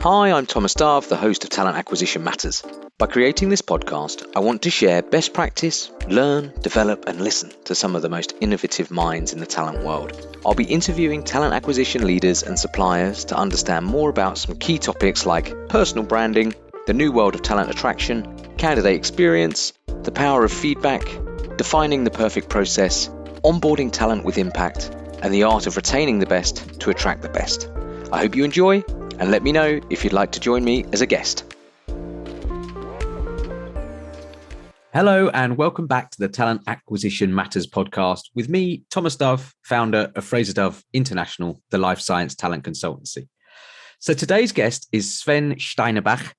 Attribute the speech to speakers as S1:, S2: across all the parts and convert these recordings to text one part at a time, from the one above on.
S1: Hi, I'm Thomas Darve, the host of Talent Acquisition Matters. By creating this podcast, I want to share best practice, learn, develop, and listen to some of the most innovative minds in the talent world. I'll be interviewing talent acquisition leaders and suppliers to understand more about some key topics like personal branding, the new world of talent attraction, candidate experience, the power of feedback, defining the perfect process, onboarding talent with impact, and the art of retaining the best to attract the best. I hope you enjoy, and let me know if you'd like to join me as a guest. Hello, and welcome back to the Talent Acquisition Matters podcast with me, Thomas Dove, founder of Fraser Dove International, the life science talent consultancy. So today's guest is Sven Steinebach,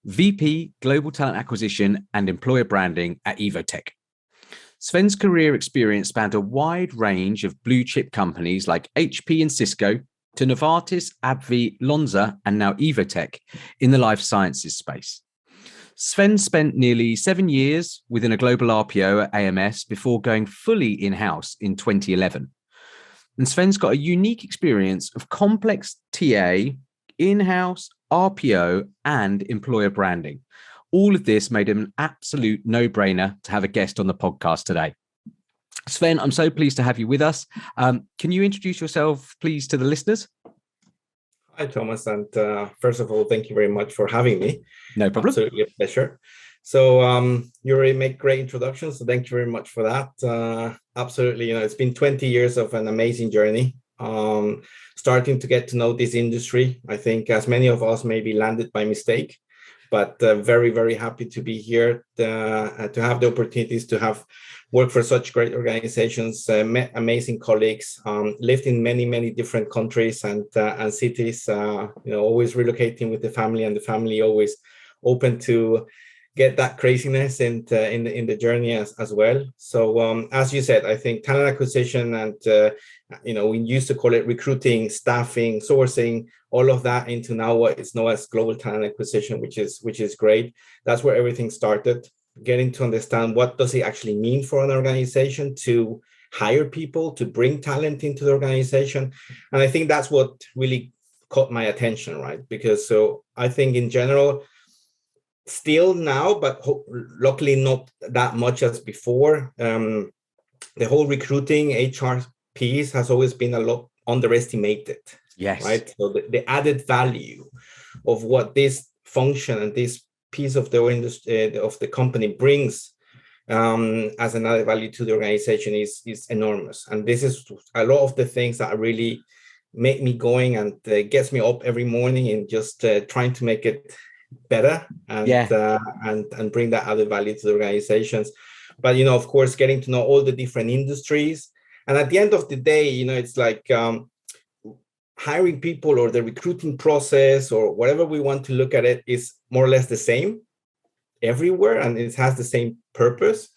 S1: VP Global Talent Acquisition and Employer Branding at Evotec. Sven's career experience spanned a wide range of blue chip companies like HP and Cisco, to Novartis, AbbVie, Lonza, and now Evotec in the life sciences space. Sven spent nearly 7 years within a global RPO at AMS before going fully in-house in 2011. And Sven's got a unique experience of complex TA, in-house, RPO, and employer branding. All of this made him an absolute no-brainer to have a guest on the podcast today. Sven, I'm so pleased to have you with us. Can you introduce yourself, please, to the listeners?
S2: Hi, Thomas. And first of all, thank you very much for having me.
S1: No problem.
S2: Absolutely a pleasure. So you already make great introductions. So thank you very much for that. Absolutely. It's been 20 years of an amazing journey. Starting to get to know this industry. I think as many of us maybe landed by mistake, but very, very happy to be here, to have the opportunities to have worked for such great organizations, met amazing colleagues, lived in many, many different countries and cities, always relocating with the family, and the family always open to get that craziness in the journey as well. So as you said, I think talent acquisition and, we used to call it recruiting, staffing, sourcing, all of that into now what is known as global talent acquisition, which is great. That's where everything started. Getting to understand what does it actually mean for an organization to hire people, to bring talent into the organization. And I think that's what really caught my attention, right? Because so I think in general, still now, but luckily not that much as before, the whole recruiting HR piece has always been a lot underestimated.
S1: Yes.
S2: Right. So the added value of what this function and this piece of the industry of the company brings as another value to the organization is enormous. And this is a lot of the things that really make me going and gets me up every morning and just trying to make it better and bring that added value to the organizations. But of course, getting to know all the different industries. And at the end of the day, it's like hiring people or the recruiting process or whatever we want to look at it is more or less the same everywhere, and it has the same purpose.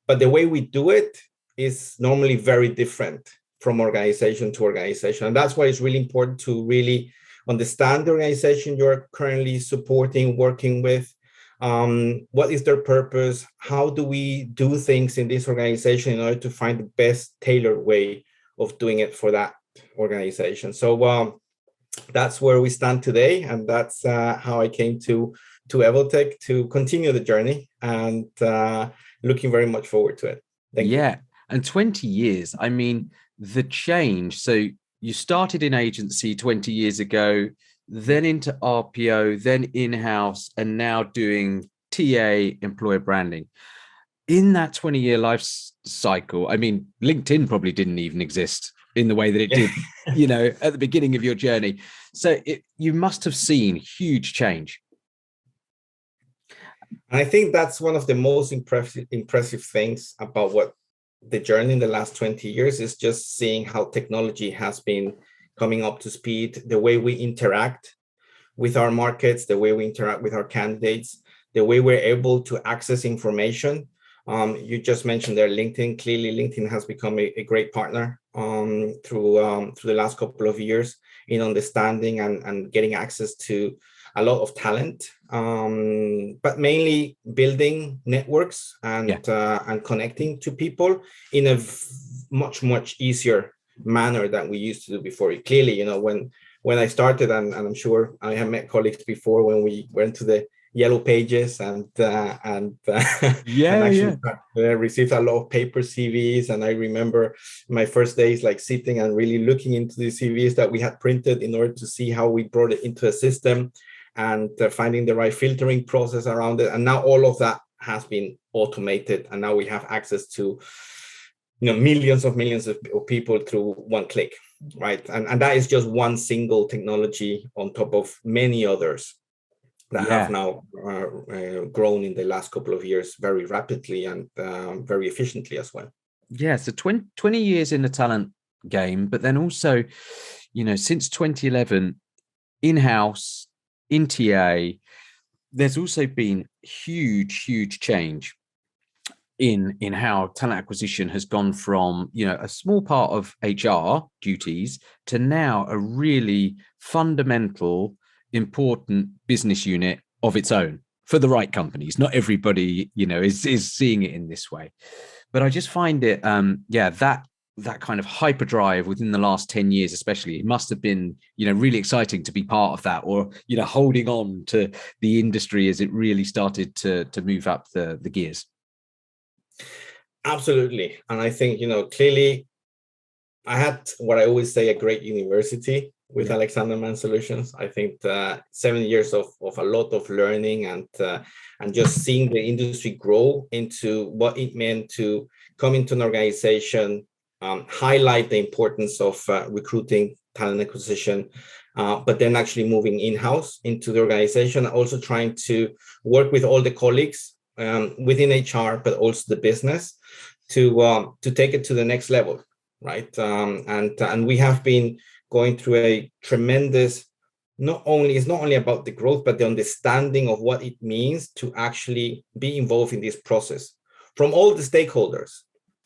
S2: But the way we do it is normally very different from organization to organization. And that's why it's really important to really understand the organization you're currently supporting, working with. What is their purpose? How do we do things in this organization in order to find the best tailored way of doing it for that organization? So that's where we stand today, and that's how I came to Evotec to continue the journey, and looking very much forward to it. Thank you.
S1: And 20 years, I mean, the change. So you started in agency 20 years ago, then into RPO, then in-house, and now doing TA, employer branding. In that 20-year life cycle, I mean, LinkedIn probably didn't even exist in the way that it did, at the beginning of your journey. So you must have seen huge change.
S2: And I think that's one of the most impressive things about what the journey in the last 20 years is, just seeing how technology has been coming up to speed, the way we interact with our markets, the way we interact with our candidates, the way we're able to access information. You just mentioned there LinkedIn. Clearly, LinkedIn has become a great partner through the last couple of years in understanding and getting access to a lot of talent, but mainly building networks and connecting to people in a much easier manner than we used to do before. Clearly, when when I started, and I'm sure I have met colleagues before when we went to the yellow pages and actually received a lot of paper CVs. And I remember my first days like sitting and really looking into the CVs that we had printed in order to see how we brought it into a system, and finding the right filtering process around it. And now all of that has been automated, and now we have access to millions of people through one click, right? And that is just one single technology on top of many others that have now grown in the last couple of years very rapidly and very efficiently as well.
S1: Yeah, so 20 years in the talent game, but then also, since 2011, in-house, in TA, there's also been huge change in how talent acquisition has gone from, a small part of HR duties to now a really fundamental, important business unit of its own for the right companies. Not everybody, is seeing it in this way. But I just find it, that kind of hyperdrive within the last 10 years, especially, it must have been, really exciting to be part of that, or, holding on to the industry as it really started to move up the gears.
S2: Absolutely. And I think, clearly I had what I always say, a great university with Alexander Mann Solutions. I think 7 years of a lot of learning and just seeing the industry grow into what it meant to come into an organization, highlight the importance of recruiting, talent acquisition, but then actually moving in-house into the organization, also trying to work with all the colleagues within HR, but also the business to take it to the next level, right? And we have been going through a tremendous, it's not only about the growth, but the understanding of what it means to actually be involved in this process from all the stakeholders,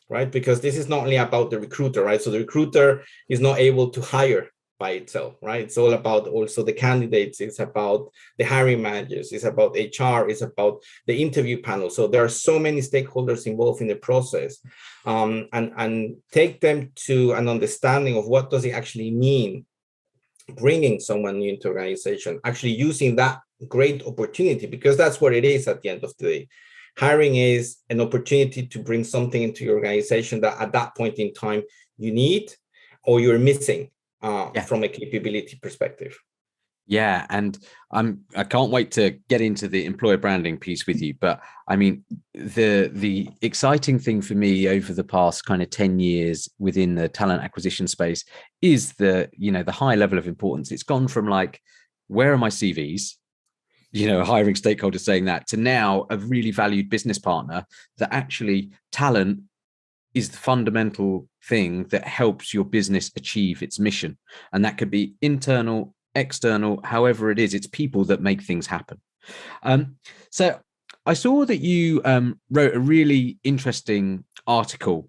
S2: right? Because this is not only about the recruiter, right? So the recruiter is not able to hire by itself, right? It's all about also the candidates. It's about the hiring managers. It's about HR. It's about the interview panel. So there are so many stakeholders involved in the process, and take them to an understanding of what does it actually mean bringing someone new into organization, actually using that great opportunity, because that's what it is at the end of the day. Hiring is an opportunity to bring something into your organization that at that point in time you need or you're missing from a capability perspective.
S1: Yeah, and I can't wait to get into the employer branding piece with you. But I mean, the exciting thing for me over the past kind of 10 years within the talent acquisition space is the high level of importance. It's gone from like, where are my CVs? Hiring stakeholders saying that, to now a really valued business partner that actually talent is the fundamental thing that helps your business achieve its mission. And that could be internal, external, however it is. It's people that make things happen. So I saw that you wrote a really interesting article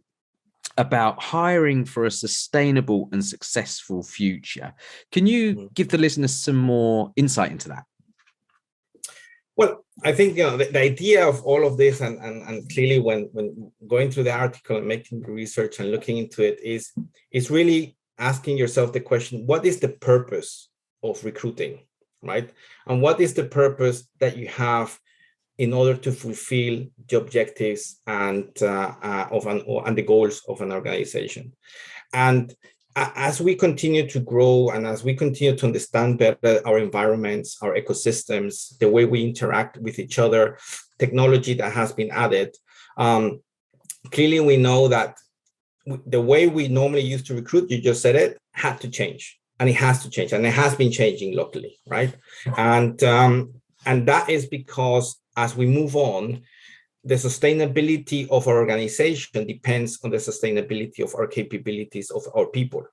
S1: about hiring for a sustainable and successful future. Can you give the listeners some more insight into that?
S2: Well, I think the idea of all of this, and clearly when going through the article and making the research and looking into it, is really asking yourself the question: what is the purpose of recruiting, right? And what is the purpose that you have in order to fulfill the objectives and the goals of an organization? And as we continue to grow and as we continue to understand better our environments, our ecosystems, the way we interact with each other, technology that has been added, clearly we know that the way we normally used to recruit, you just said it, had to change. And it has to change. And it has been changing locally, right? And that is because as we move on, the sustainability of our organization depends on the sustainability of our capabilities of our people.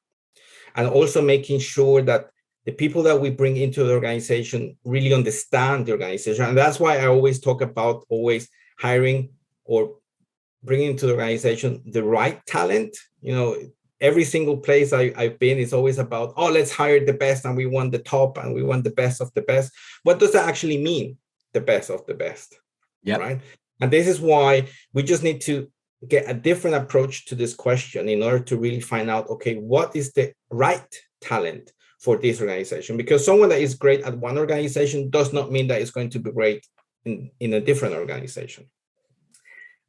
S2: And also making sure that the people that we bring into the organization really understand the organization. And that's why I always talk about always hiring or bringing into the organization the right talent. Every single place I've been is always about, let's hire the best and we want the top and we want the best of the best. What does that actually mean, the best of the best?
S1: Yeah.
S2: Right. And this is why we just need to get a different approach to this question in order to really find out, okay, what is the right talent for this organization, because someone that is great at one organization does not mean that it's going to be great in a different organization.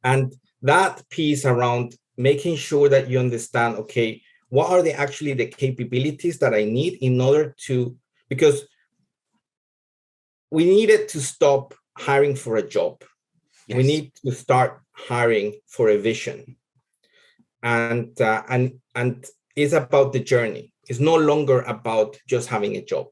S2: And that piece around making sure that you understand, okay, what are actually the capabilities that I need in order to, because we needed to stop hiring for a job. Yes. We need to start hiring for a vision. And it's about the journey. It's no longer about just having a job.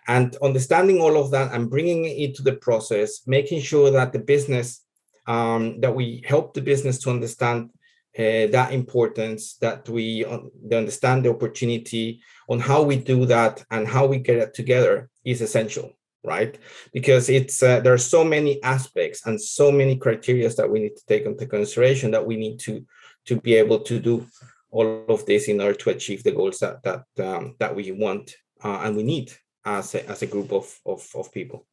S2: And understanding all of that and bringing it into the process, making sure that the business, that we help the business to understand that importance, that we understand the opportunity on how we do that and how we get it together is essential, right? Because it's there are so many aspects and so many criteria that we need to take into consideration, that we need to be able to do all of this in order to achieve the goals that we want and we need as a group of people.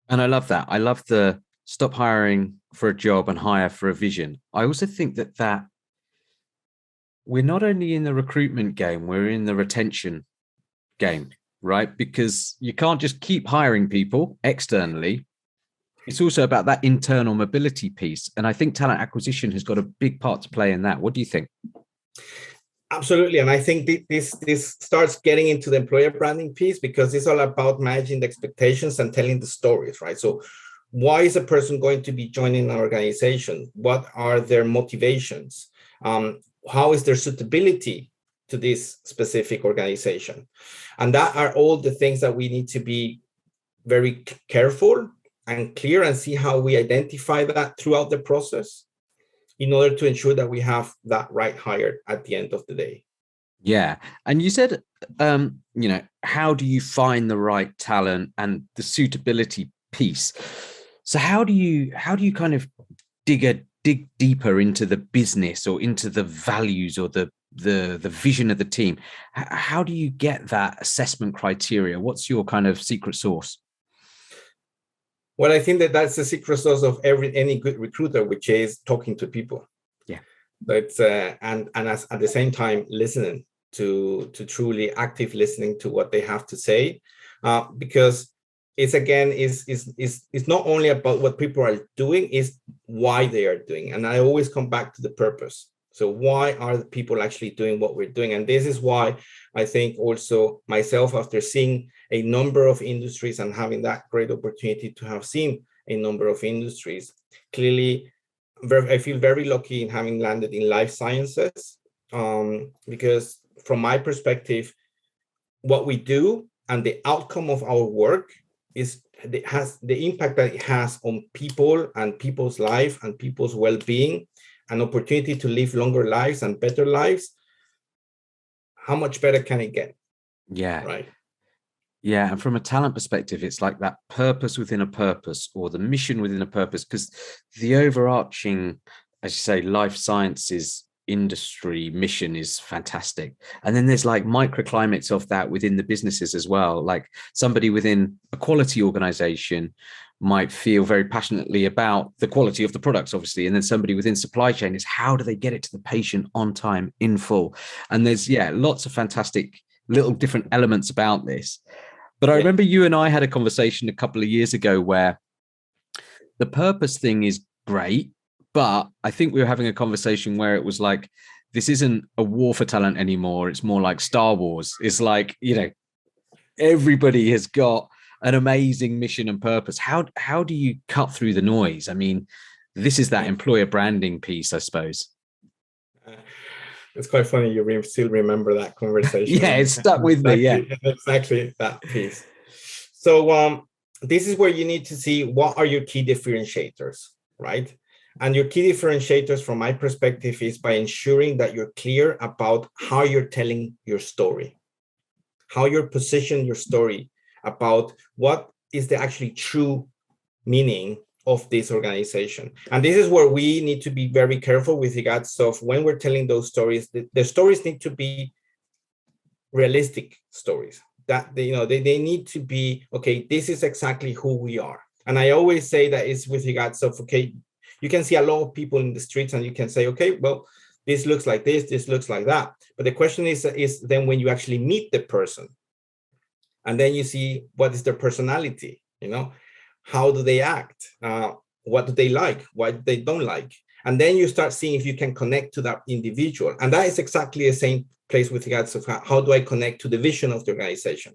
S1: And I love that. I love the stop hiring for a job and hire for a vision. I also think that we're not only in the recruitment game, we're in the retention game, right? Because you can't just keep hiring people externally. It's also about that internal mobility piece. And I think talent acquisition has got a big part to play in that. What do you think?
S2: Absolutely. And I think this starts getting into the employer branding piece, because it's all about managing the expectations and telling the stories, right? So why is a person going to be joining an organization? What are their motivations? How is their suitability to this specific organization? And that are all the things that we need to be very careful and clear and see how we identify that throughout the process in order to ensure that we have that right hire at the end of the day.
S1: Yeah. And you said, how do you find the right talent and the suitability piece? So how do you kind of dig deeper into the business or into the values or the vision of the team? How do you get that assessment criteria? What's your kind of secret sauce?
S2: Well, I think that's the secret sauce of any good recruiter, which is talking to people.
S1: Yeah.
S2: But and as at the same time listening to truly active listening to what they have to say, because it's not only about what people are doing, is why they are doing. And I always come back to the purpose. So why are the people actually doing what we're doing? And this is why I think also myself, after seeing a number of industries and having that great opportunity to have seen a number of industries, clearly, I feel very lucky in having landed in life sciences, because from my perspective, what we do and the outcome of our work has the impact that it has on people and people's life and people's well-being, an opportunity to live longer lives and better lives. How much better can it get?
S1: Yeah.
S2: Right.
S1: Yeah. And from a talent perspective, it's like that purpose within a purpose, or the mission within a purpose, because the overarching, as you say, life sciences industry mission is fantastic. And then there's like microclimates of that within the businesses as well. Like somebody within a quality organization might feel very passionately about the quality of the products, obviously. And then somebody within supply chain is how do they get it to the patient on time, in full? And there's, lots of fantastic little different elements about this. But I remember you and I had a conversation a couple of years ago where the purpose thing is great, but I think we were having a conversation where it was like, this isn't a war for talent anymore. It's more like Star Wars. It's like, everybody has got an amazing mission and purpose. How do you cut through the noise? I mean, this is that employer branding piece, I suppose.
S2: It's quite funny you still remember that conversation.
S1: Yeah, it stuck with me. Yeah,
S2: exactly that piece. So this is where you need to see what are your key differentiators, right? And your key differentiators, from my perspective, is by ensuring that you're clear about how you're telling your story, how you're positioning your story, about what is the actually true meaning of this organization. And this is where we need to be very careful with regards of when we're telling those stories. The stories need to be realistic stories, that they need to be, okay, this is exactly who we are. And I always say that it's with regards of, okay, you can see a lot of people in the streets and you can say, okay, well, this looks like this looks like that. But the question is then when you actually meet the person, And then you see what is their personality, how do they act, what do they like, what they don't like. And then you start seeing if you can connect to that individual. And that is exactly the same place with regards to how do I connect to the vision of the organization?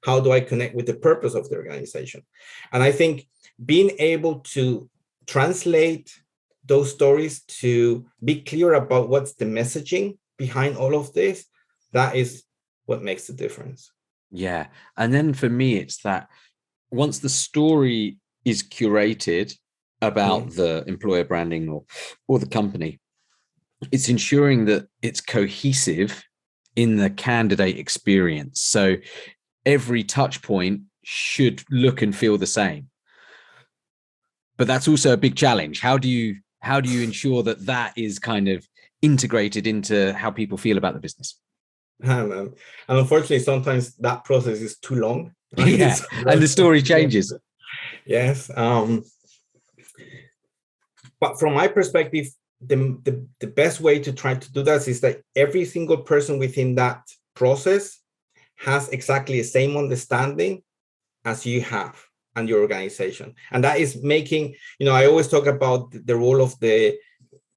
S2: How do I connect with the purpose of the organization? And I think being able to translate those stories, to be clear about what's the messaging behind all of this, that is what makes the difference.
S1: Yeah. And then for me, it's that once the story is curated about the employer branding or the company, it's ensuring that it's cohesive in the candidate experience. So every touch point should look and feel the same. But that's also a big challenge. How do you ensure that is kind of integrated into how people feel about the business?
S2: And unfortunately, sometimes that process is too long. Right?
S1: Yeah, and the story changes.
S2: Yes. But from my perspective, the best way to try to do that is that every single person within that process has exactly the same understanding as you have and your organization. And that is making, I always talk about the role of the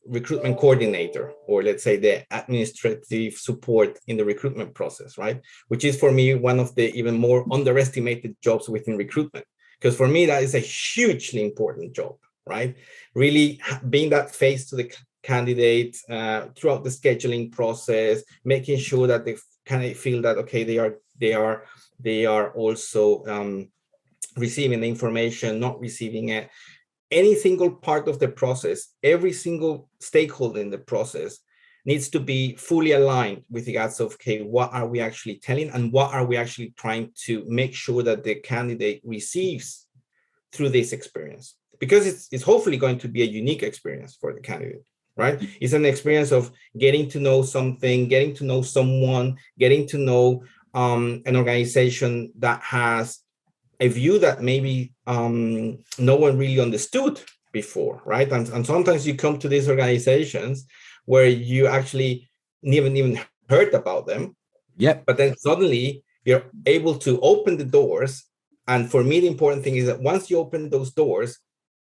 S2: recruitment coordinator, or let's say the administrative support in the recruitment process, right? Which is for me one of the even more underestimated jobs within recruitment. Because for me, that is a hugely important job, right? Really being that face to the candidate throughout the scheduling process, making sure that they candidate feel that, okay, they are also receiving the information, not receiving it. Any single part of the process, every single stakeholder in the process needs to be fully aligned with regards of, okay, what are we actually telling and what are we actually trying to make sure that the candidate receives through this experience? Because it's hopefully going to be a unique experience for the candidate, right? It's an experience of getting to know something, getting to know someone, getting to know an organization that has a view that maybe no one really understood before, right? And sometimes you come to these organizations where you actually never even heard about them.
S1: Yep.
S2: But then suddenly you're able to open the doors. And for me, the important thing is that once you open those doors,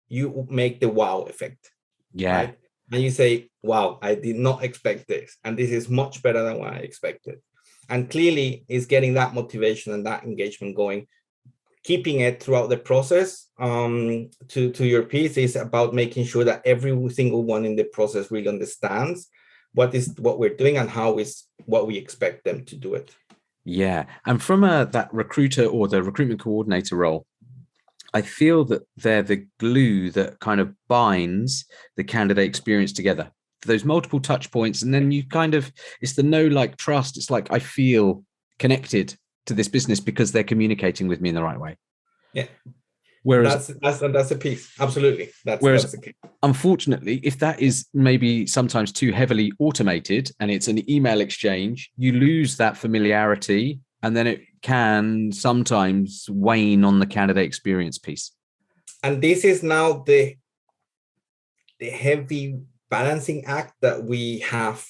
S2: you make the wow effect.
S1: Yeah.
S2: Right? And you say, wow, I did not expect this. And this is much better than what I expected. And clearly it's getting that motivation and that engagement going. Keeping it throughout the process to your piece is about making sure that every single one in the process really understands what we're doing and how is what we expect them to do it.
S1: Yeah. And from that recruiter or the recruitment coordinator role, I feel that they're the glue that kind of binds the candidate experience together. Those multiple touch points. And then you it's the know, like, trust. It's like, I feel connected to this business because they're communicating with me in the right way.
S2: Yeah.
S1: Whereas
S2: that's a piece. Absolutely. That's the key.
S1: Unfortunately, if that is maybe sometimes too heavily automated and it's an email exchange, you lose that familiarity, and then it can sometimes wane on the candidate experience piece.
S2: And this is now the heavy balancing act that we have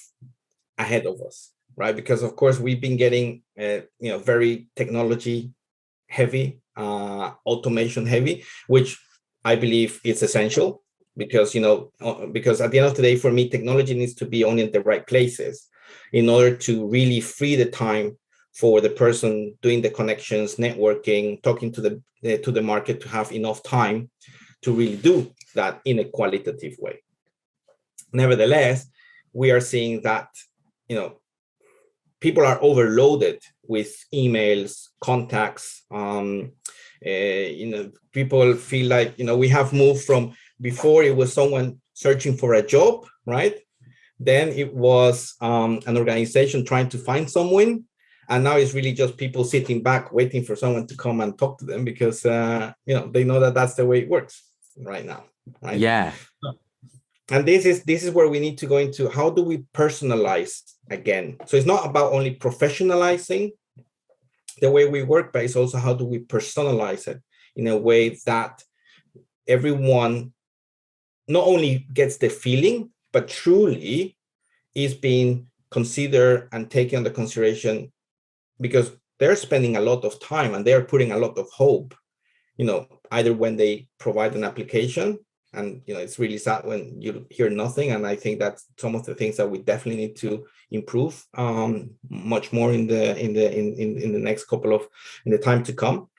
S2: ahead of us, right? Because of course we've been getting very technology heavy, automation heavy, which I believe is essential because at the end of the day, for me, technology needs to be only in the right places in order to really free the time for the person doing the connections, networking, talking to the market, to have enough time to really do that in a qualitative way. Nevertheless, we are seeing that people are overloaded with emails, contacts. People feel like we have moved from, before it was someone searching for a job, right? Then it was an organization trying to find someone, and now it's really just people sitting back waiting for someone to come and talk to them because they know that that's the way it works right now, right?
S1: Yeah.
S2: And this is where we need to go into, how do we personalize again? So it's not about only professionalizing the way we work, but it's also how do we personalize it in a way that everyone not only gets the feeling, but truly is being considered and taken under consideration, because they're spending a lot of time and they're putting a lot of hope, either when they provide an application, and it's really sad when you hear nothing. And I think that's some of the things that we definitely need to improve much more in the next in the time to come.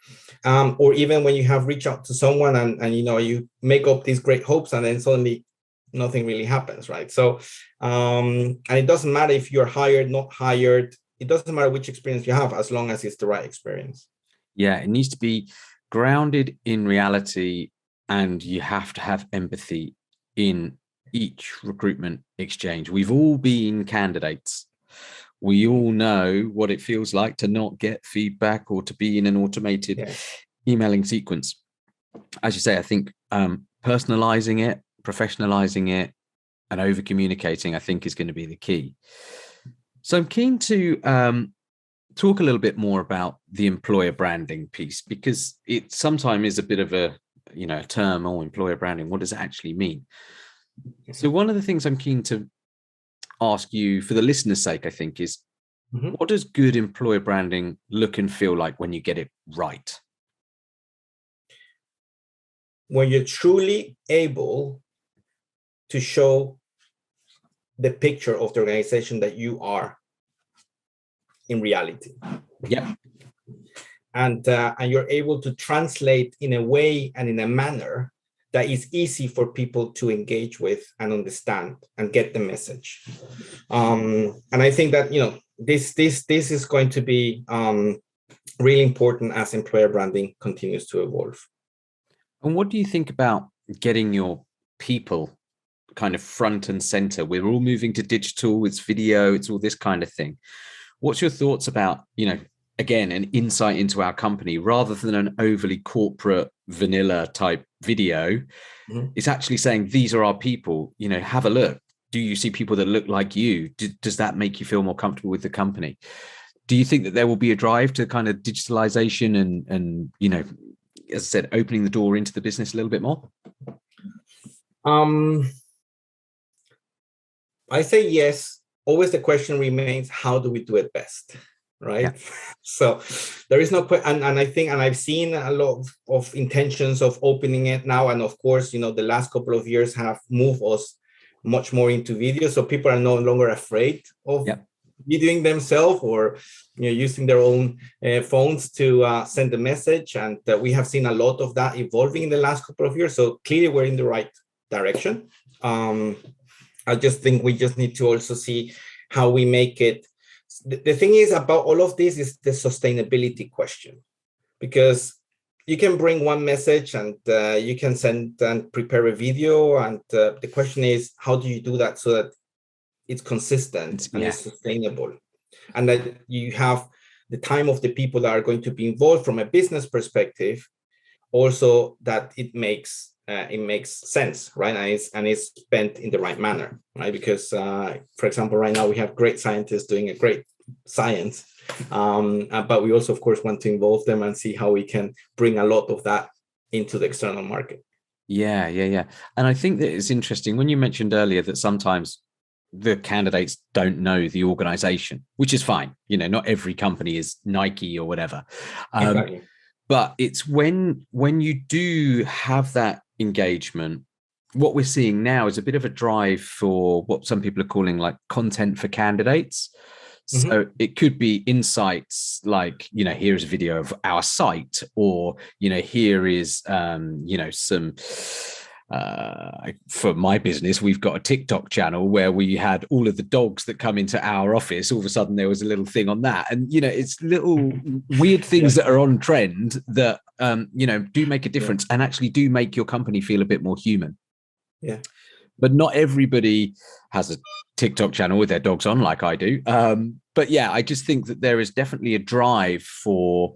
S2: Or even when you have reached out to someone and you make up these great hopes and then suddenly nothing really happens, right? So and it doesn't matter if you're hired, not hired. It doesn't matter which experience you have, as long as it's the right experience.
S1: Yeah, it needs to be grounded in reality, and you have to have empathy in each recruitment exchange. We've all been candidates. We all know what it feels like to not get feedback or to be in an automated emailing sequence. As you say, I think personalizing it, professionalizing it, and over communicating, I think, is going to be the key. So I'm keen to talk a little bit more about the employer branding piece, because it sometimes is a bit of a term, or employer branding, what does it actually mean? So one of the things I'm keen to ask you, for the listener's sake, I think, is what does good employer branding look and feel like when you get it right?
S2: When you're truly able to show the picture of the organization that you are in reality.
S1: Yep.
S2: And you're able to translate in a way and in a manner that is easy for people to engage with and understand and get the message. And I think that this is going to be really important as employer branding continues to evolve.
S1: And what do you think about getting your people kind of front and center? We're all moving to digital, it's video, it's all this kind of thing. What's your thoughts about, again, an insight into our company rather than an overly corporate vanilla type video? It's actually saying, these are our people, have a look. Do you see people that look like you? Does that make you feel more comfortable with the company? Do you think that there will be a drive to kind of digitalization and as I said, opening the door into the business a little bit more?
S2: I say yes. Always the question remains, how do we do it best? Right. Yeah. So there is no question. And I think, and I've seen a lot of intentions of opening it now. And of course, the last couple of years have moved us much more into video. So people are no longer afraid of videoing themselves or using their own phones to send a message. And we have seen a lot of that evolving in the last couple of years. So clearly we're in the right direction. I just think we just need to also see how we make it. The thing is about all of this is the sustainability question, because you can bring one message and you can send and prepare a video. And the question is, how do you do that so that it's consistent and it's sustainable, and that you have the time of the people that are going to be involved from a business perspective, also that it makes sense, right? And it's spent in the right manner, right? Because, for example, right now we have great scientists doing a great science, but we also, of course, want to involve them and see how we can bring a lot of that into the external market.
S1: Yeah. And I think that it's interesting when you mentioned earlier that sometimes the candidates don't know the organization, which is fine. Not every company is Nike or whatever.
S2: Exactly.
S1: But it's when you do have that engagement, what we're seeing now is a bit of a drive for what some people are calling like content for candidates. So it could be insights like, here's a video of our site, or, here is, some, for my business, we've got a TikTok channel where we had all of the dogs that come into our office. All of a sudden there was a little thing on that. And, it's little weird things that are on trend that, do make a difference and actually do make your company feel a bit more human.
S2: Yeah.
S1: But not everybody has a TikTok channel with their dogs on like I do. But yeah, I just think that there is definitely a drive for,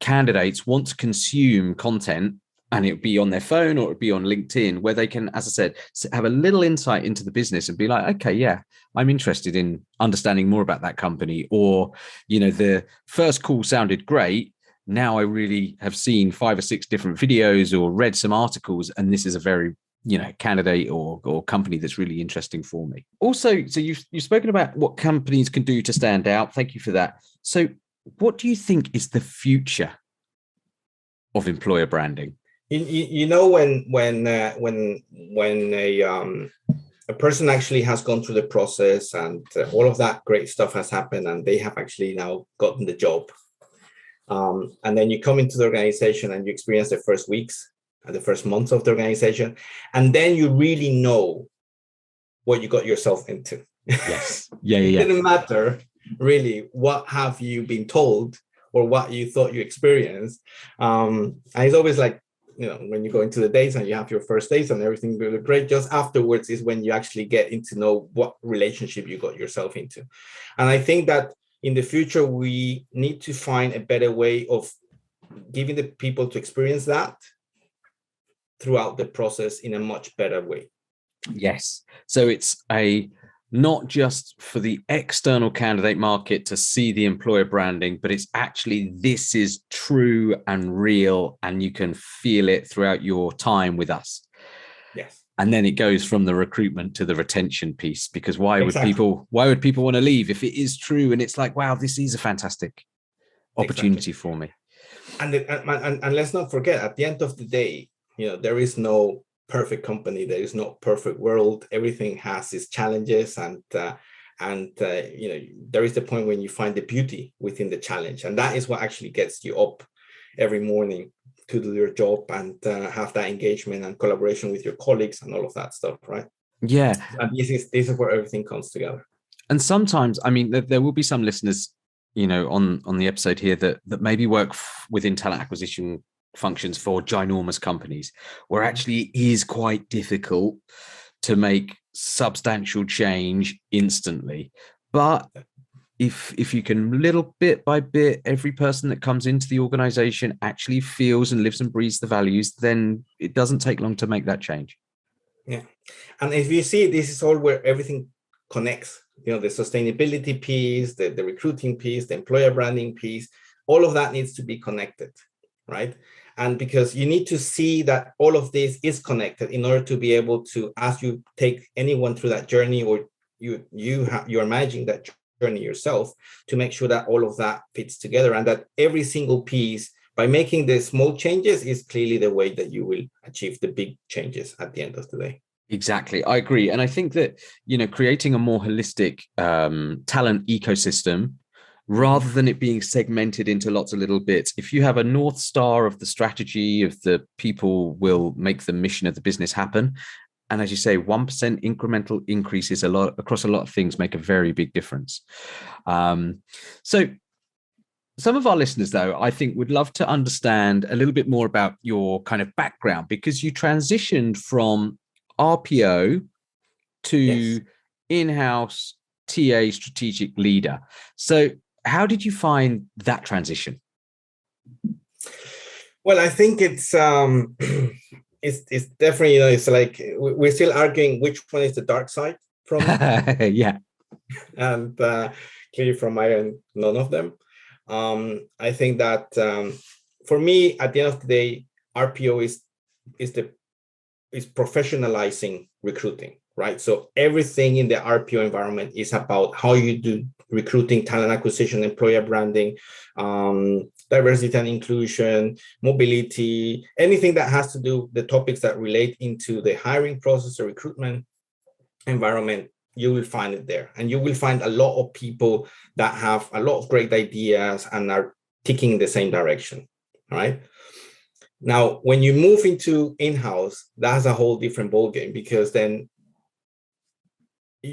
S1: candidates want to consume content, and it'll be on their phone or it'll be on LinkedIn, where they can, as I said, have a little insight into the business and be like, okay, yeah, I'm interested in understanding more about that company. Or, the first call sounded great. Now I really have seen 5 or 6 different videos or read some articles, and this is a very candidate or company that's really interesting for me. Also, so you've spoken about what companies can do to stand out. Thank you for that. So what do you think is the future of employer branding?
S2: You know, when a person actually has gone through the process and all of that great stuff has happened and they have actually now gotten the job. And then you come into the organization and you experience the first weeks and the first months of the organization. And then you really know what you got yourself into.
S1: Yes. Yeah.
S2: It didn't matter really what have you been told or what you thought you experienced. And it's always like, you know, when you go into the dates and you have your first dates and everything really great, just afterwards is when you actually get into know what relationship you got yourself into. And I think that in the future, we need to find a better way of giving the people to experience that throughout the process in a much better way.
S1: Yes. So it's not just for the external candidate market to see the employer branding, but it's actually, this is true and real, and you can feel it throughout your time with us.
S2: Yes.
S1: And then it goes from the recruitment to the retention piece, because why would people want to leave if it is true? And it's like, wow, this is a fantastic opportunity for me.
S2: And let's not forget, at the end of the day, you know, there is no perfect company, there is no perfect world. Everything has its challenges, and you know, there is the point when you find the beauty within the challenge, and that is what actually gets you up every morning to do your job and have that engagement and collaboration with your colleagues and all of that stuff, right?
S1: Yeah.
S2: And this is where everything comes together.
S1: And sometimes, I mean, there will be some listeners, you know, on the episode here that maybe work within talent acquisition functions for ginormous companies, where actually it is quite difficult to make substantial change instantly. But if you can, little bit by bit, every person that comes into the organization actually feels and lives and breathes the values, then it doesn't take long to make that change.
S2: Yeah. And if you see, this is all where everything connects, you know, the sustainability piece, the recruiting piece, the employer branding piece, all of that needs to be connected, right? And because you need to see that all of this is connected in order to be able to, as you take anyone through that journey, or you're managing that journey yourself, to make sure that all of that fits together, and that every single piece, by making the small changes, is clearly the way that you will achieve the big changes at the end of the day.
S1: Exactly. I agree. And I think that, you know, creating a more holistic talent ecosystem, rather than it being segmented into lots of little bits. If you have a North Star of the strategy of the people will make the mission of the business happen. And as you say, 1% incremental increases across a lot of things make a very big difference. So some of our listeners, though, I think would love to understand a little bit more about your kind of background, because you transitioned from RPO to in-house TA strategic leader. So how did you find that transition?
S2: Well, I think it's definitely, you know, it's like we're still arguing which one is the dark side from
S1: yeah.
S2: And clearly from my end, none of them. I think that for me, at the end of the day, RPO is professionalizing recruiting, right? So everything in the RPO environment is about how you do recruiting, talent acquisition, employer branding, diversity and inclusion, mobility, anything that has to do the topics that relate into the hiring process or recruitment environment. You will find it there, and you will find a lot of people that have a lot of great ideas and are ticking in the same direction, right? Now, when you move into in-house, that's a whole different ballgame, because then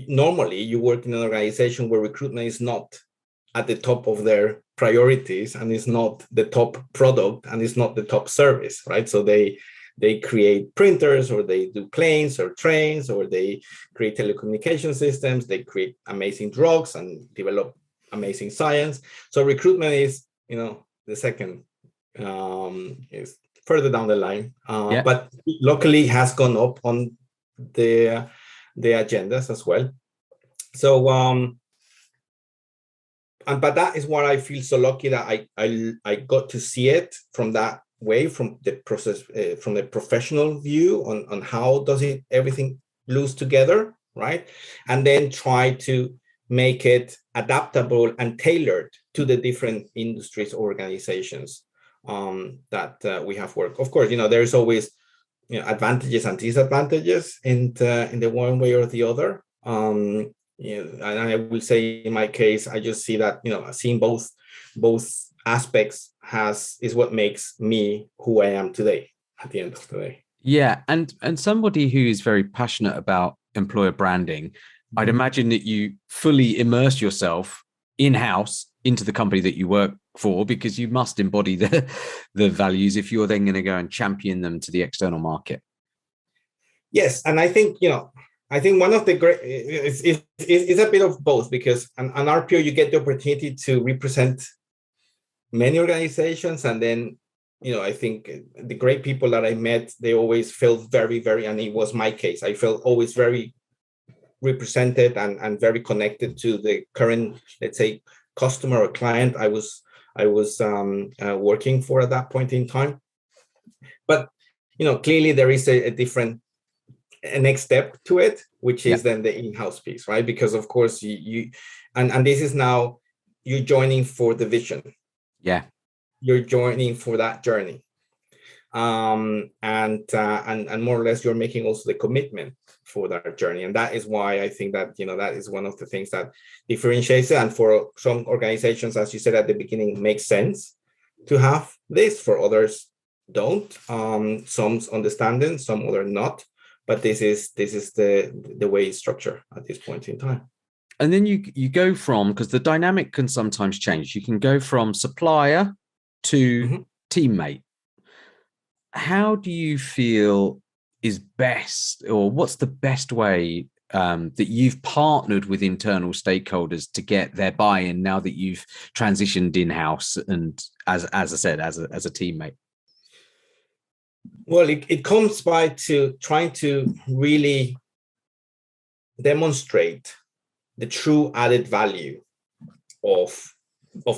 S2: normally you work in an organization where recruitment is not at the top of their priorities, and it's not the top product, and it's not the top service, right? So they create printers, or they do planes or trains, or they create telecommunication systems, they create amazing drugs and develop amazing science. So recruitment is, you know, the second, is further down the line, but locally has gone up on the agendas as well. So but that is what I feel so lucky that I got to see it from that way, from the process, from the professional view on how does it everything glues together, right? And then try to make it adaptable and tailored to the different industries, organizations that we have worked. Of course, there's always advantages and disadvantages in the one way or the other. And I will say in my case, I just see that seeing both aspects is what makes me who I am today at the end of the day.
S1: Yeah, and somebody who is very passionate about employer branding, I'd imagine that you fully immerse yourself in-house into the company that you work for, because you must embody the values if you're then going to go and champion them to the external market.
S2: Yes, and I think one of the great it's a bit of both, because on RPO you get the opportunity to represent many organizations, and then I think the great people that I met, they always felt very, very, and it was my case, I felt always very represented and very connected to the current, let's say, customer or client I was working for at that point in time. But clearly there is a different next step to it, which is then the in-house piece, right? Because of course you and this is now you're joining for the vision.
S1: Yeah,
S2: you're joining for that journey, and more or less you're making also the commitment for that journey. And that is why I think that that is one of the things that differentiates it. And for some organizations, as you said at the beginning, makes sense to have this. For others, don't. Some understand it, some other not. But this is the way it's structured at this point in time.
S1: And then you go from, because the dynamic can sometimes change, you can go from supplier to teammate. How do you feel is best, or what's the best way that you've partnered with internal stakeholders to get their buy-in now that you've transitioned in-house and as I said, as a teammate?
S2: Well, it comes by to trying to really demonstrate the true added value of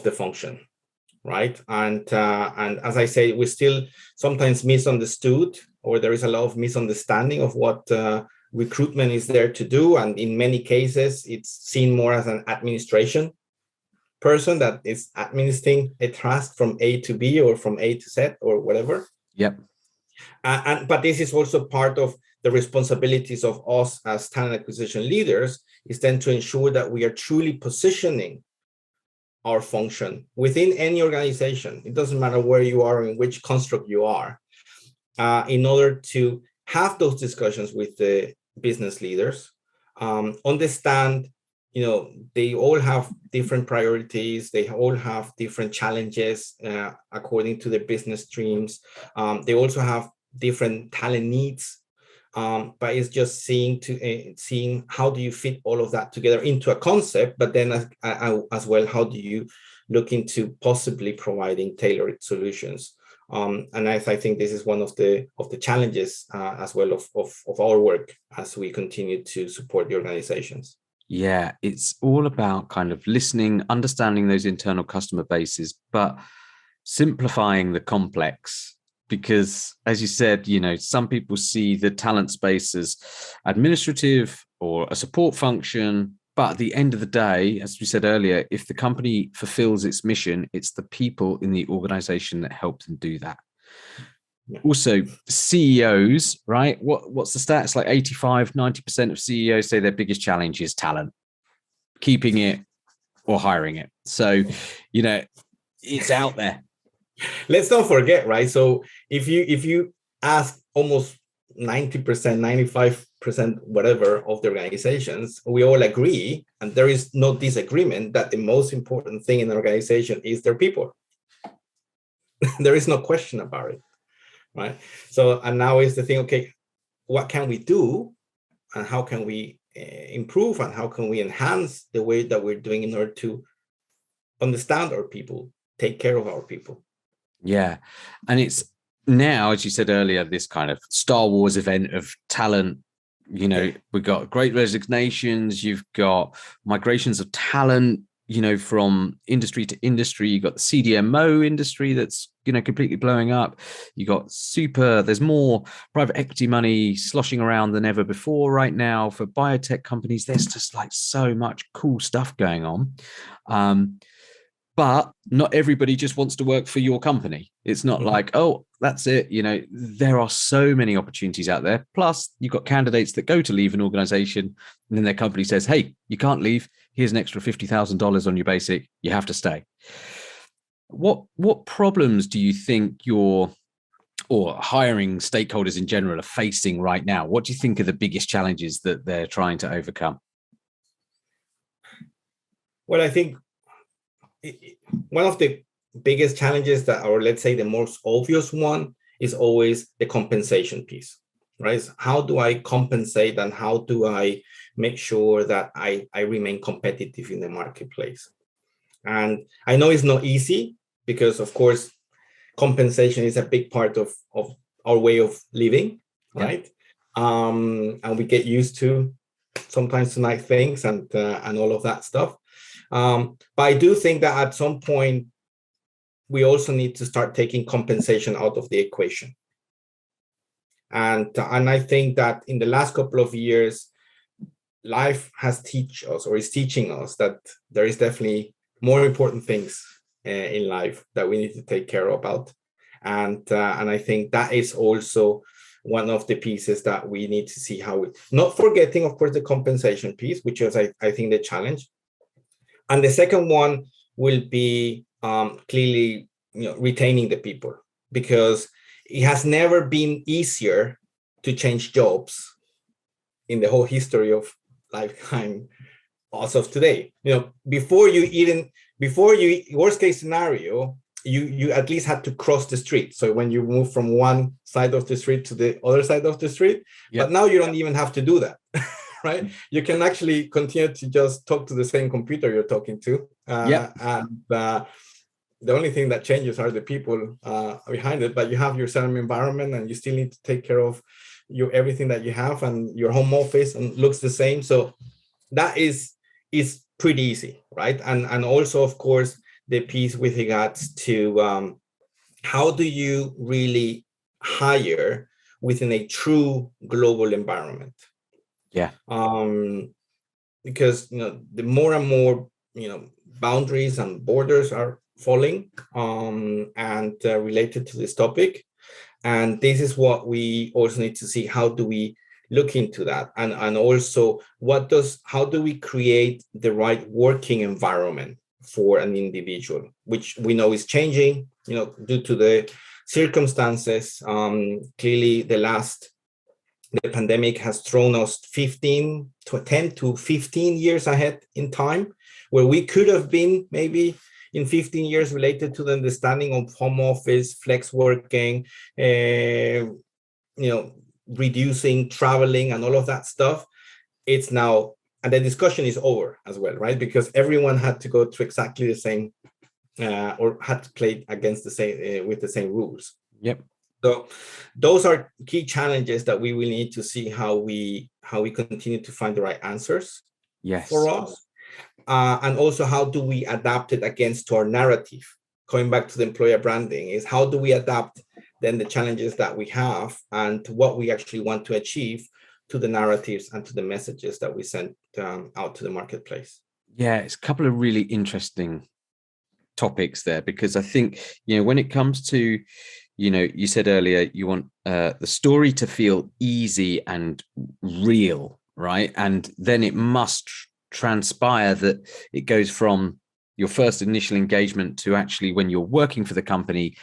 S2: the function, right? And as I say, we're still sometimes misunderstood, or there is a lot of misunderstanding of what recruitment is there to do. And in many cases, it's seen more as an administration person that is administering a task from A to B or from A to Z or whatever.
S1: Yep.
S2: But this is also part of the responsibilities of us as talent acquisition leaders, is then to ensure that we are truly positioning our function within any organization. It doesn't matter where you are or in which construct you are, in order to have those discussions with the business leaders, understand, they all have different priorities. They all have different challenges according to their business streams. They also have different talent needs. But it's just seeing how do you fit all of that together into a concept, but then as well, how do you look into possibly providing tailored solutions? And I think this is one of the challenges as well of our work as we continue to support the organizations.
S1: Yeah, it's all about kind of listening, understanding those internal customer bases, but simplifying the complex. Because as you said, some people see the talent space as administrative or a support function. But at the end of the day, as we said earlier, if the company fulfills its mission, it's the people in the organization that help them do that. Yeah. Also, CEOs, right? What's the stats? Like 85-90% of CEOs say their biggest challenge is talent, keeping it or hiring it. So, it's out there.
S2: Let's not forget, right? So if you ask almost 90%, 95%, whatever of the organizations, we all agree, and there is no disagreement, that the most important thing in an organization is their people. There is no question about it, right? So, and now is the thing, okay, what can we do, and how can we improve, and how can we enhance the way that we're doing in order to understand our people, take care of our people?
S1: Yeah. And it's now, as you said earlier, this kind of Star Wars event of talent. We've got great resignations, you've got migrations of talent, from industry to industry. You've got the CDMO industry that's, completely blowing up. You got there's more private equity money sloshing around than ever before right now for biotech companies. There's just like so much cool stuff going on. But not everybody just wants to work for your company. It's not like, oh, that's it. There are so many opportunities out there. Plus, you've got candidates that go to leave an organization and then their company says, hey, you can't leave. Here's an extra $50,000 on your basic. You have to stay. What problems do you think or hiring stakeholders in general are facing right now? What do you think are the biggest challenges that they're trying to overcome?
S2: Well, I think one of the biggest challenges or let's say the most obvious one, is always the compensation piece, right? How do I compensate and how do I make sure that I remain competitive in the marketplace? And I know it's not easy because, of course, compensation is a big part of our way of living, right? And we get used to sometimes nice things and all of that stuff. But I do think that at some point, we also need to start taking compensation out of the equation. And I think that in the last couple of years, life has is teaching us that there is definitely more important things in life that we need to take care about. And I think that is also one of the pieces that we need to see how not forgetting, of course, the compensation piece, which is, I think, the challenge. And the second one will be clearly, retaining the people, because it has never been easier to change jobs in the whole history of lifetime as of today. Before you worst case scenario, you at least had to cross the street. So when you move from one side of the street to the other side of the street, but now you don't even have to do that. Right? You can actually continue to just talk to the same computer you're talking to. And the only thing that changes are the people behind it, but you have your same environment and you still need to take care of everything that you have, and your home office and looks the same. So that is pretty easy, right? And also, of course, the piece with regards to how do you really hire within a true global environment? Because the more and more boundaries and borders are falling and related to this topic, and this is what we also need to see. How do we look into that, and also how do we create the right working environment for an individual, which we know is changing due to the circumstances. Clearly the pandemic has thrown us 10 to 15 years ahead in time, where we could have been maybe in 15 years related to the understanding of home office, flex working, reducing traveling and all of that stuff. It's now, and the discussion is over as well, right? Because everyone had to go to exactly the same or had to play against the same with the same rules. So those are key challenges that we will need to see how we continue to find the right answers for us. And also, how do we adapt it against our narrative? Going back to the employer branding, is how do we adapt then the challenges that we have and what we actually want to achieve to the narratives and to the messages that we send out to the marketplace?
S1: Yeah, it's a couple of really interesting topics there, because I think, when it comes to, you said earlier, you want the story to feel easy and real, right? And then it must transpire that it goes from your first initial engagement to actually when you're working for the company,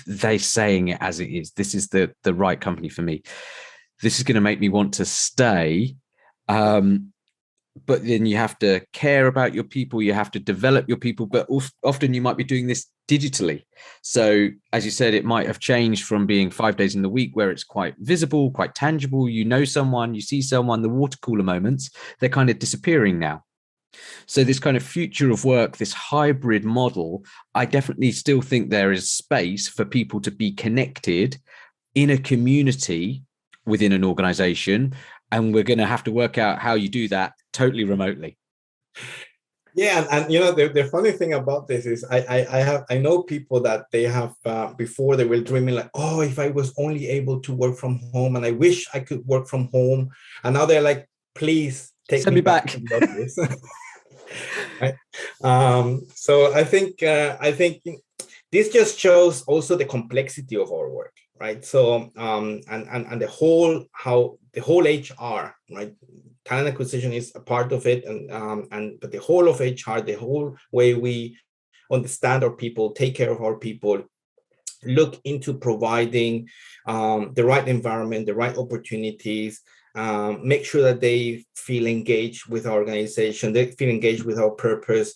S1: they saying it as it is. This is the right company for me. This is going to make me want to stay. But then you have to care about your people. You have to develop your people, but often you might be doing this digitally. So as you said, it might have changed from being 5 days in the week where it's quite visible, quite tangible. Someone, you see someone, the water cooler moments, they're kind of disappearing now. So this kind of future of work, this hybrid model, I definitely still think there is space for people to be connected in a community within an organization. And we're going to have to work out how you do that totally remotely.
S2: Yeah, and the funny thing about this is I know people that they have before they were dreaming like, oh, if I was only able to work from home, and I wish I could work from home, and now they're like, please send me back. Right? So I think this just shows also the complexity of our work, right? So and the whole HR, right? Talent acquisition is a part of it, but the whole of HR, the whole way we understand our people, take care of our people, look into providing the right environment, the right opportunities, make sure that they feel engaged with our organization, they feel engaged with our purpose,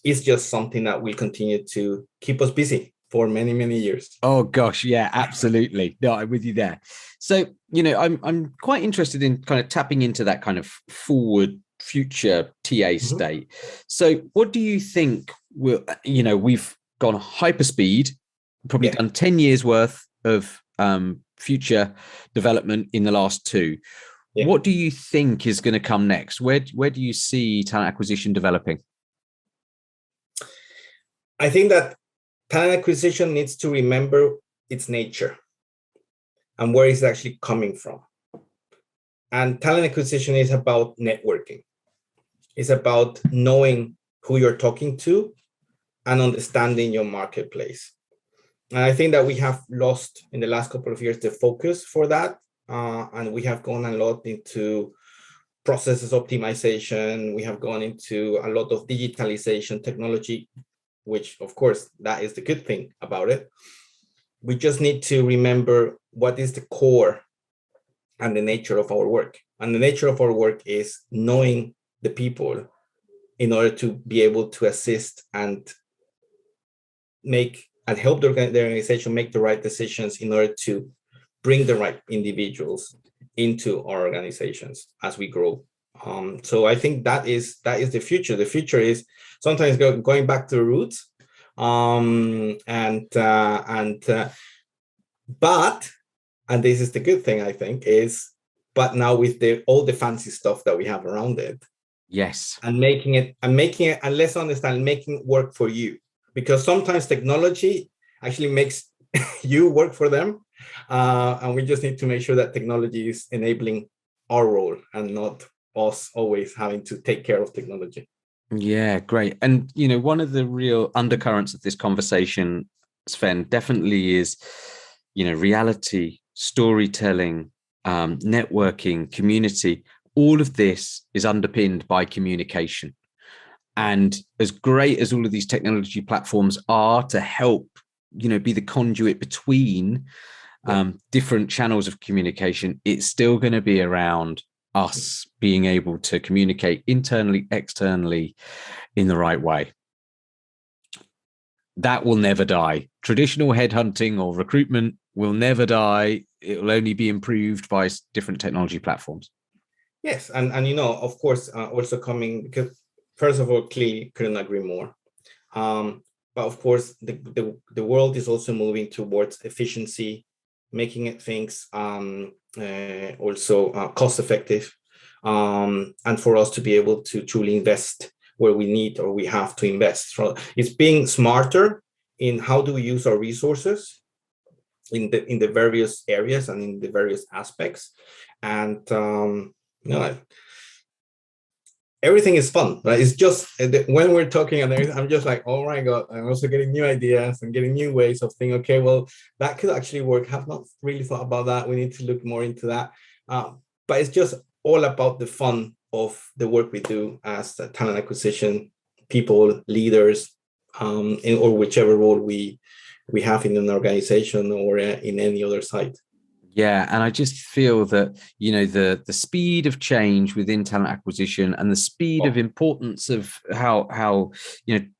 S2: is just something that will continue to keep us busy for many, many years.
S1: Oh gosh, yeah, absolutely. No, I'm with you there. So, I'm quite interested in kind of tapping into that kind of forward future TA state. So, what do you think will, we've gone hyperspeed, probably done 10 years worth of future development in the last 2. Yeah. What do you think is going to come next? Where do you see talent acquisition developing?
S2: I think that talent acquisition needs to remember its nature and where it's actually coming from. And talent acquisition is about networking. It's about knowing who you're talking to and understanding your marketplace. And I think that we have lost in the last couple of years the focus for that. And we have gone a lot into processes optimization. We have gone into a lot of digitalization technology, which of course, that is the good thing about it. We just need to remember what is the core and the nature of our work. And the nature of our work is knowing the people in order to be able to assist and make and help the organization make the right decisions in order to bring the right individuals into our organizations as we grow. So I think that is the future. The future is sometimes going back to the roots, but this is the good thing, I think, is but now with all the fancy stuff that we have around it.
S1: Yes.
S2: And making it and let's understand, making it work for you, because sometimes technology actually makes you work for them, and we just need to make sure that technology is enabling our role and not us always having to take care of technology.
S1: Yeah, great. And one of the real undercurrents of this conversation, Sven, definitely is reality, storytelling, networking, community. All of this is underpinned by communication. And as great as all of these technology platforms are to help, be the conduit between different channels of communication, it's still going to be around us being able to communicate internally, externally in the right way. That will never die. Traditional headhunting or recruitment will never die. It will only be improved by different technology platforms.
S2: Yes, and of course, also coming, because first of all, clearly couldn't agree more. But of course, the world is also moving towards efficiency, making it things also cost effective, and for us to be able to truly invest where we need or we have to invest. So it's being smarter in how do we use our resources in the various areas and in the various aspects, and everything is fun, right? It's just when we're talking and I'm just like, oh my God, I'm also getting new ideas and getting new ways of thinking, okay, well, that could actually work. Have not really thought about that. We need to look more into that. But it's just all about the fun of the work we do as talent acquisition people, leaders, or whichever role we have in an organization or in any other site.
S1: Yeah, and I just feel that the speed of change within talent acquisition and the speed of importance of how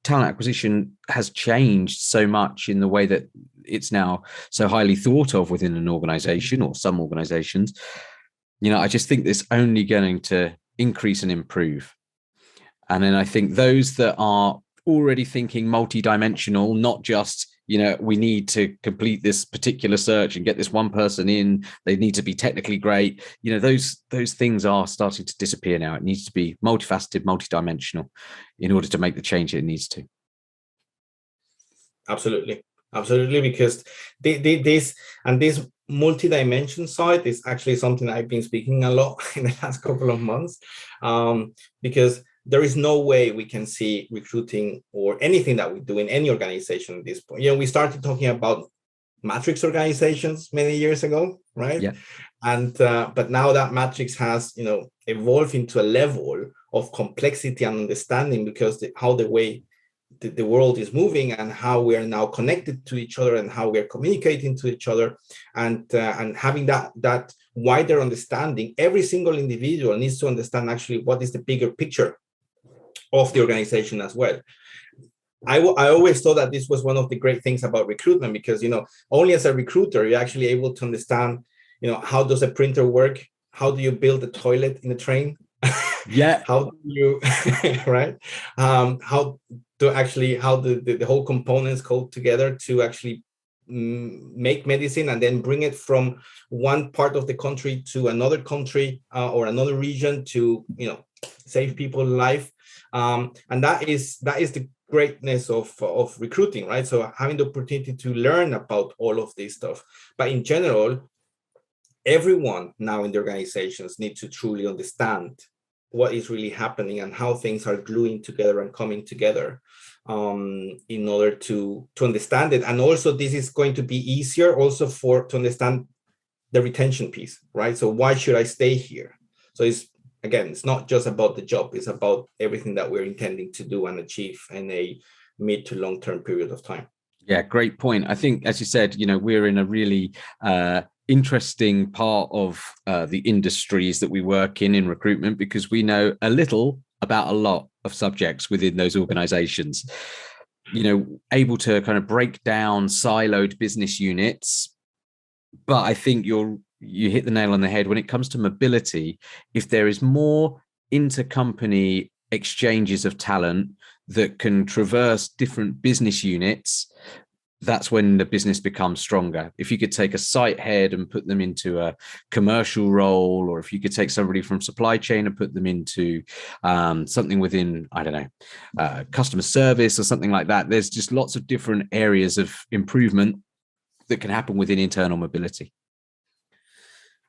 S1: talent acquisition has changed so much in the way that it's now so highly thought of within an organization or some organizations. I just think it's only going to increase and improve. And then I think those that are already thinking multidimensional, not just we need to complete this particular search and get this one person in, they need to be technically great. Those things are starting to disappear now. It needs to be multifaceted, multidimensional in order to make the change it needs to.
S2: Absolutely. Because this multi-dimension side is actually something I've been speaking a lot in the last couple of months, because there is no way we can see recruiting or anything that we do in any organization at this point. We started talking about matrix organizations many years ago, right?
S1: Yeah.
S2: And but now that matrix has evolved into a level of complexity and understanding, because how the way the world is moving and how we are now connected to each other and how we are communicating to each other, and having that wider understanding. Every single individual needs to understand actually what is the bigger picture of the organization as well. I always thought that this was one of the great things about recruitment, because only as a recruiter you're actually able to understand how does a printer work, how do you build a toilet in a train,
S1: Yeah.
S2: how do you right, how the whole components go together to actually make medicine and then bring it from one part of the country to another country or another region to save people's life. And that is the greatness of recruiting, right? So having the opportunity to learn about all of this stuff. But in general, everyone now in the organizations need to truly understand what is really happening and how things are gluing together and coming together in order to understand it. And also this is going to be easier also to understand the retention piece, right? So why should I stay here? So it's not just about the job, it's about everything that we're intending to do and achieve in a mid to long-term period of time.
S1: Yeah, great point. I think, as you said, we're in a really interesting part of the industries that we work in recruitment, because we know a little about a lot of subjects within those organizations, able to kind of break down siloed business units. But I think you hit the nail on the head when it comes to mobility. If there is more intercompany exchanges of talent that can traverse different business units, that's when the business becomes stronger. If you could take a site head and put them into a commercial role, or if you could take somebody from supply chain and put them into something within, I don't know, customer service or something like that, there's just lots of different areas of improvement that can happen within internal mobility.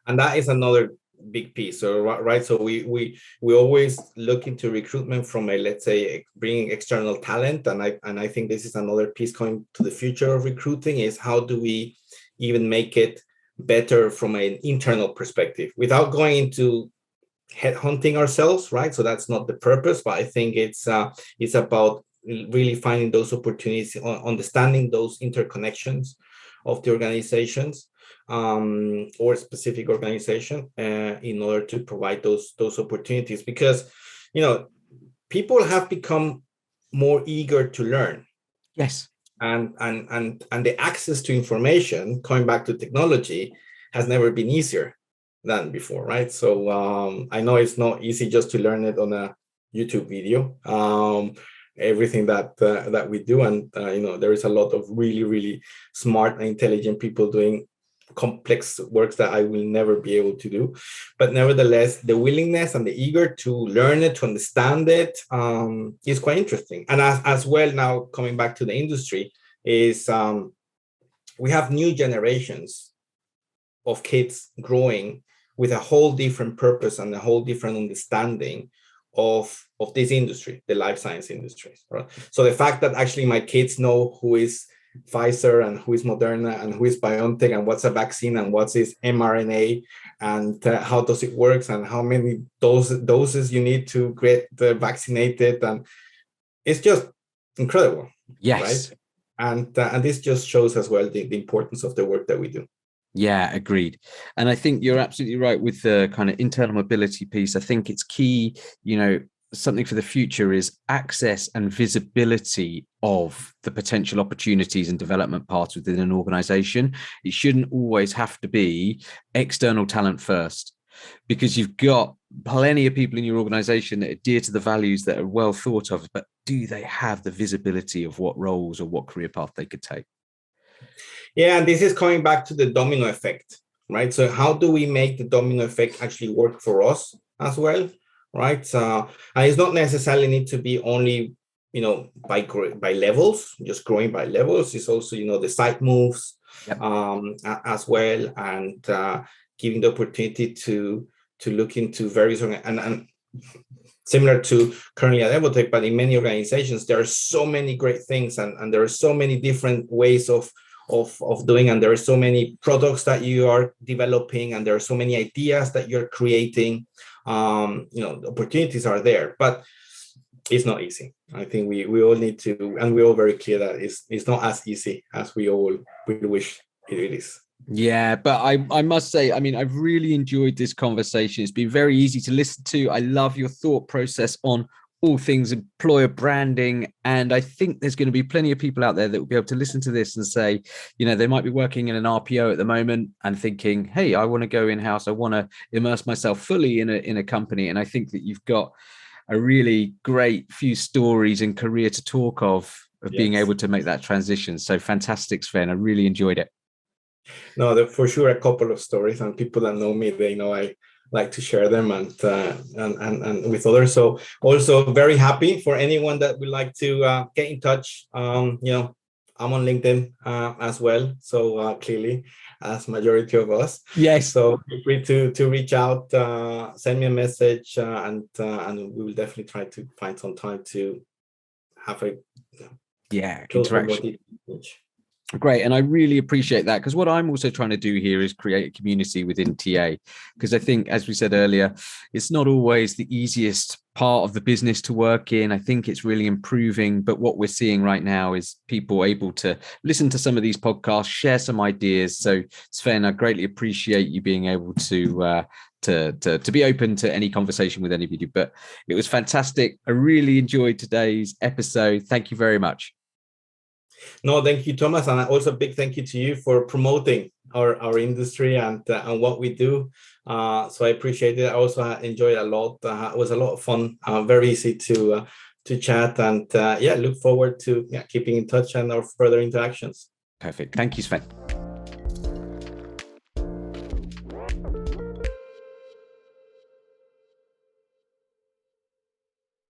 S2: And that is another big piece. So right, so we always look into recruitment from a, let's say, bringing external talent, and I think this is another piece coming to the future of recruiting, is how do we even make it better from an internal perspective without going into headhunting ourselves, right? So that's not the purpose, but I think it's about really finding those opportunities, understanding those interconnections of the organizations or specific organization in order to provide those opportunities, because people have become more eager to learn.
S1: Yes.
S2: And the access to information, coming back to technology, has never been easier than before, right? So I know it's not easy just to learn it on a YouTube video, everything that we do, and there is a lot of really, really smart and intelligent people doing complex works that I will never be able to do. But nevertheless, the willingness and the eager to learn it, to understand it, is quite interesting. And as well, now coming back to the industry, is we have new generations of kids growing with a whole different purpose and a whole different understanding of this industry, the life science industry, right? So the fact that actually my kids know who is Pfizer and who is Moderna and who is BioNTech and what's a vaccine and what's this mRNA and how does it work and how many doses you need to get vaccinated, and it's just incredible.
S1: Yes.
S2: Right? And this just shows as well the importance of the work that we do.
S1: Yeah, agreed. And I think you're absolutely right with the kind of internal mobility piece. I think it's key, something for the future is access and visibility of the potential opportunities and development paths within an organization. It shouldn't always have to be external talent first, because you've got plenty of people in your organization that adhere to the values that are well thought of, but do they have the visibility of what roles or what career path they could take?
S2: Yeah, and this is coming back to the domino effect, right? So how do we make the domino effect actually work for us as well, right? And it's not necessarily need to be only, by levels, just growing by levels. It's also, the site moves. Yep. As well, and giving the opportunity to look into various and similar to currently at Evotec, but in many organizations, there are so many great things, and there are so many different ways of doing, and there are so many products that you are developing, and there are so many ideas that you're creating. The opportunities are there, but it's not easy. I think we all need to, and we're all very clear that it's not as easy as we wish it is.
S1: Yeah, but I must say, I mean, I've really enjoyed this conversation. It's been very easy to listen to. I love your thought process on all things employer branding. And I think there's going to be plenty of people out there that will be able to listen to this and say, they might be working in an RPO at the moment and thinking, hey, I want to go in-house. I want to immerse myself fully in a company. And I think that you've got a really great few stories and career to talk of being able to make that transition. So fantastic, Sven. I really enjoyed it.
S2: No, for sure, a couple of stories, and people that know me, they know I like to share them and with others. So also very happy for anyone that would like to get in touch. I'm on LinkedIn as well. So clearly, as majority of us.
S1: Yes.
S2: So feel free to reach out, send me a message, and we will definitely try to find some time to have a
S1: interaction. Great. And I really appreciate that, because what I'm also trying to do here is create a community within TA, because I think, as we said earlier, it's not always the easiest part of the business to work in. I think it's really improving. But what we're seeing right now is people able to listen to some of these podcasts, share some ideas. So Sven, I greatly appreciate you being able to be open to any conversation with anybody. But it was fantastic. I really enjoyed today's episode. Thank you very much.
S2: No, thank you, Thomas, and also a big thank you to you for promoting our industry and what we do. So I appreciate it. I also enjoyed it a lot. It was a lot of fun. Very easy to chat, and look forward to keeping in touch and our further interactions.
S1: Perfect. Thank you, Sven.